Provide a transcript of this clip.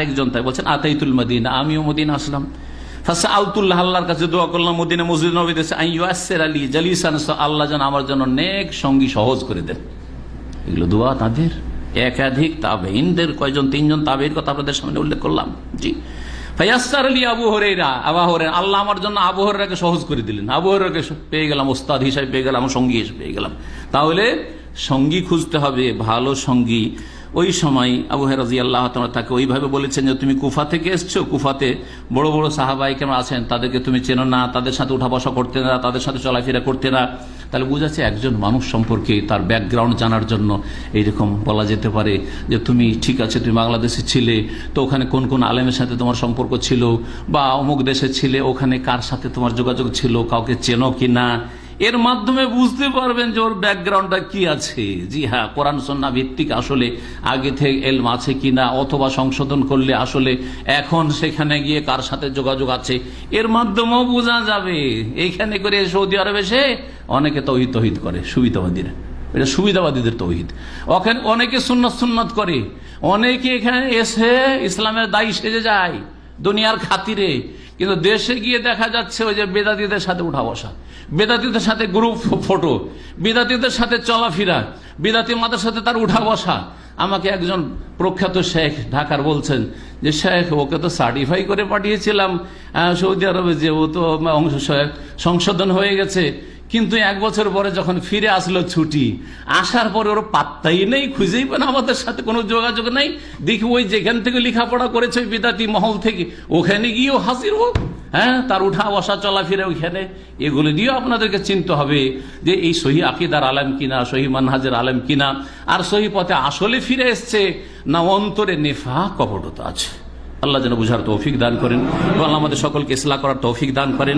একজন তাই বলছেন আতাইতুল মদিনা, আমিও মদিনা আসলাম। ফাসআলতুল্লাহ, আল্লাহর কাছে দোয়া করলাম মদিনা মসজিদ নববীতে আইয়ুসির আলী জালিসান, আল্লাহ যেন আমার জন্য নেক সঙ্গী সহজ করে দেন। এগুলো দোয়া তাদের একাধিক তাবেঈনদের, কয়জন তিনজন তাবেঈর কথা আপনাদের সামনে উল্লেখ করলাম। জি, ফায়াসসার আলী আবু হুরায়রা, আল্লাহ আমার জন্য আবু হুরায়রাকে সহজ করে দিলেন। আবু হুরায়রাকে পেয়ে গেলাম, ওস্তাদ হিসাবে পেয়ে গেলাম, সঙ্গী হিসেবে পেয়ে গেলাম। তাহলে সঙ্গী খুঁজতে হবে, ভালো সঙ্গী। ওই সময় আবু হুরায়রা রাদিয়াল্লাহু তাআলা তাকে ওইভাবে বলেছেন যে তুমি কুফা থেকে এসছো, কুফাতে বড় বড় সাহাবায়ে কেরাম আছেন, তাদেরকে তুমি চেনো না, তাদের সাথে উঠা বসা করতে না, তাদের সাথে চলাফেরা করতে না। তাহলে বোঝাচ্ছে একজন মানুষ সম্পর্কে তার ব্যাকগ্রাউন্ড জানার জন্য এইরকম বলা যেতে পারে যে তুমি ঠিক আছে, তুমি বাংলাদেশে ছিলে, তো ওখানে কোন কোন আলেমের সাথে তোমার সম্পর্ক ছিল, বা অমুক দেশে ছিলে, ওখানে কার সাথে তোমার যোগাযোগ ছিল, কাউকে চেনো কি না। এর মাধ্যমে বুঝতে পারবেন যে ওর ব্যাকগ্রাউন্ডটা কি আছে। জি হ্যাঁ, কোরআন সুন্নাহ ভিত্তিক আসলে আগে থেকে এলম আছে কিনা, অথবা সংশোধন করলে আসলে এখন সেখানে গিয়ে কার সাথে যোগাযোগ আছে, এর মাধ্যমেও বোঝা যাবে। এইখানে করে সৌদি আরবে এসে অনেকে তৌহিদ করে, সুবিধাবাদীরা, এটা সুবিধাবাদীদের তৌহিদ। ওখানে অনেকে সুন্নত করে, অনেকে এখানে এসে ইসলামের দায়ী সেজে যায় দুনিয়ার খাতিরে, কিন্তু দেশে গিয়ে দেখা যাচ্ছে ওই যে বেদাতীদের সাথে উঠা বসা, বেদাতীদের সাথে গ্রুপ ফটো, বেদাতীদের সাথে চলাফেরা, বেদাতী মাদের সাথে তার উঠা বসা। আমাকে একজন প্রখ্যাত শেখ ঢাকার বলছেন যে শেখ, ওকে তো সার্টিফাই করে পাঠিয়েছিলাম সৌদি আরবে, যে ও তো সংশোধন হয়ে গেছে, কিন্তু 1 বছর পরে যখন ফিরে আসলো ছুটি, আসার পরে ওর পাত্তাই নেই, খুঁজেই পান, আমাদের সাথে কোনো যোগাযোগ নেই। দেখি ওই যেখান থেকে লেখাপড়া করেছে ওই বিদাতি মহল থেকে, ওখানে গিয়েও হাজির হোক। হ্যাঁ, তার উঠা বসা চলাফেরা ওইখানে। এগুলো দিয়েও আপনাদেরকে চিনতে হবে যে এই সহি আকিদার আলেম কিনা, সহি মানহাজের আলেম কিনা, আর সহি পথে আসলে ফিরে এসছে না অন্তরে নেফাক কপটতা আছে। আল্লাহ যেন বুঝার তৌফিক দান করেন এবং আমাদের সকলকে ইসলাহ করার তৌফিক দান করেন।